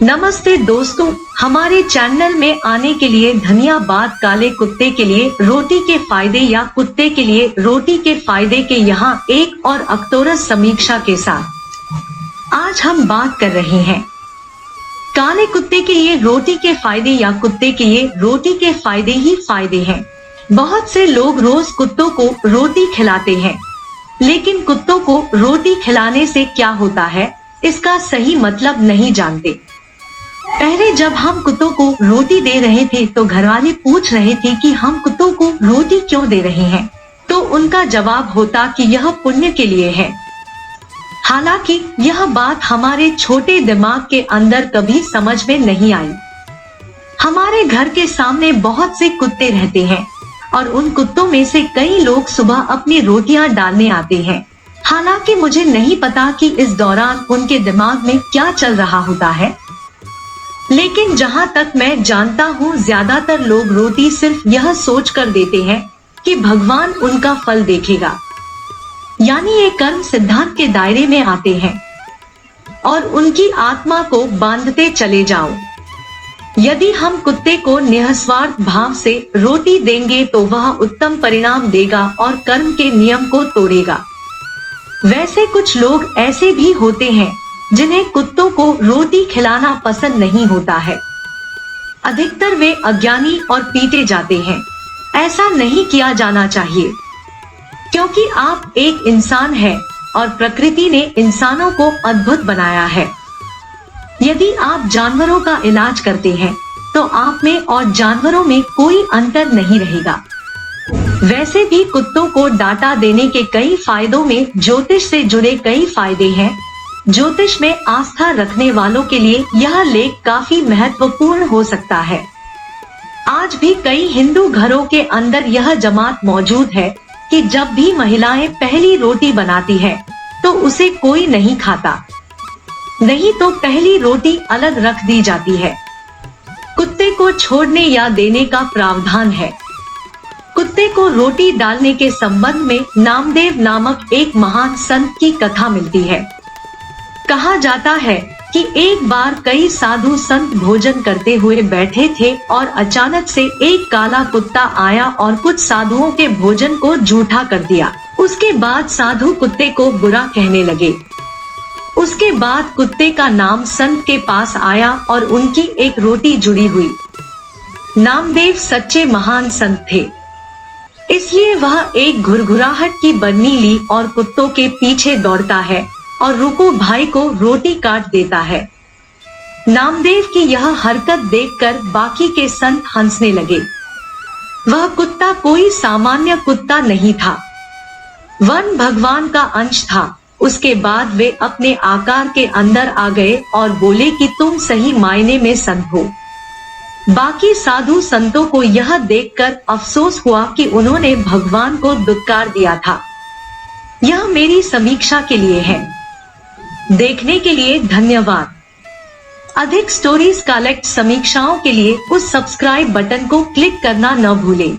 नमस्ते दोस्तों, हमारे चैनल में आने के लिए धन्यवाद। काले कुत्ते के लिए रोटी के फायदे या कुत्ते के लिए रोटी के फायदे के यहाँ एक और अक्टोरस समीक्षा के साथ आज हम बात कर रहे हैं काले कुत्ते के लिए रोटी के फायदे या कुत्ते के लिए रोटी के फायदे ही फायदे हैं। बहुत से लोग रोज कुत्तों को रोटी खिलाते हैं, लेकिन कुत्तों को रोटी खिलाने से क्या होता है इसका सही मतलब नहीं जानते। पहले जब हम कुत्तों को रोटी दे रहे थे तो घरवाले पूछ रहे थे कि हम कुत्तों को रोटी क्यों दे रहे हैं, तो उनका जवाब होता कि यह पुण्य के लिए है। हालांकि यह बात हमारे छोटे दिमाग के अंदर कभी समझ में नहीं आई। हमारे घर के सामने बहुत से कुत्ते रहते हैं और उन कुत्तों में से कई लोग सुबह अपनी रोटियां डालने आते हैं। हालांकि मुझे नहीं पता कि इस दौरान उनके दिमाग में क्या चल रहा होता है, लेकिन जहां तक मैं जानता हूँ ज्यादातर लोग रोटी सिर्फ यह सोच कर देते हैं कि भगवान उनका फल देखेगा, यानी ये कर्म सिद्धांत के दायरे में आते हैं और उनकी आत्मा को बांधते चले जाओ। यदि हम कुत्ते को निस्वार्थ भाव से रोटी देंगे तो वह उत्तम परिणाम देगा और कर्म के नियम को तोड़ेगा। वैसे कुछ लोग ऐसे भी होते हैं जिन्हें कुत्तों को रोटी खिलाना पसंद नहीं होता है। अधिकतर वे अज्ञानी और पीटे जाते हैं। ऐसा नहीं किया जाना चाहिए, क्योंकि आप एक इंसान हैं और प्रकृति ने इंसानों को अद्भुत बनाया है। यदि आप जानवरों का इलाज करते हैं तो आप में और जानवरों में कोई अंतर नहीं रहेगा। वैसे भी कुत्तों को डांटा देने के कई फायदों में ज्योतिष से जुड़े कई फायदे हैं। ज्योतिष में आस्था रखने वालों के लिए यह लेख काफी महत्वपूर्ण हो सकता है। आज भी कई हिंदू घरों के अंदर यह जमात मौजूद है कि जब भी महिलाएं पहली रोटी बनाती हैं, तो उसे कोई नहीं खाता, नहीं तो पहली रोटी अलग रख दी जाती है। कुत्ते को छोड़ने या देने का प्रावधान है। कुत्ते को रोटी डालने के संबंध में नामदेव नामक एक महान संत की कथा मिलती है। कहा जाता है कि एक बार कई साधु संत भोजन करते हुए बैठे थे और अचानक से एक काला कुत्ता आया और कुछ साधुओं के भोजन को जूठा कर दिया। उसके बाद साधु कुत्ते को बुरा कहने लगे। उसके बाद कुत्ते का नाम संत के पास आया और उनकी एक रोटी जुड़ी हुई। नामदेव सच्चे महान संत थे, इसलिए वह एक घुरघुराहट की बरनी ली और कुत्तों के पीछे दौड़ता है और रुको भाई को रोटी काट देता है। नामदेव की यह हरकत देखकर बाकी के संत हंसने लगे। वह कुत्ता कोई सामान्य कुत्ता नहीं था, वन भगवान का अंश था। उसके बाद वे अपने आकार के अंदर आ गए और बोले कि तुम सही मायने में संत हो। बाकी साधु संतों को यह देखकर अफसोस हुआ कि उन्होंने भगवान को दुत्कार दिया था। यह मेरी समीक्षा के लिए है। देखने के लिए धन्यवाद। अधिक स्टोरीज कलेक्ट समीक्षाओं के लिए उस सब्सक्राइब बटन को क्लिक करना न भूलें।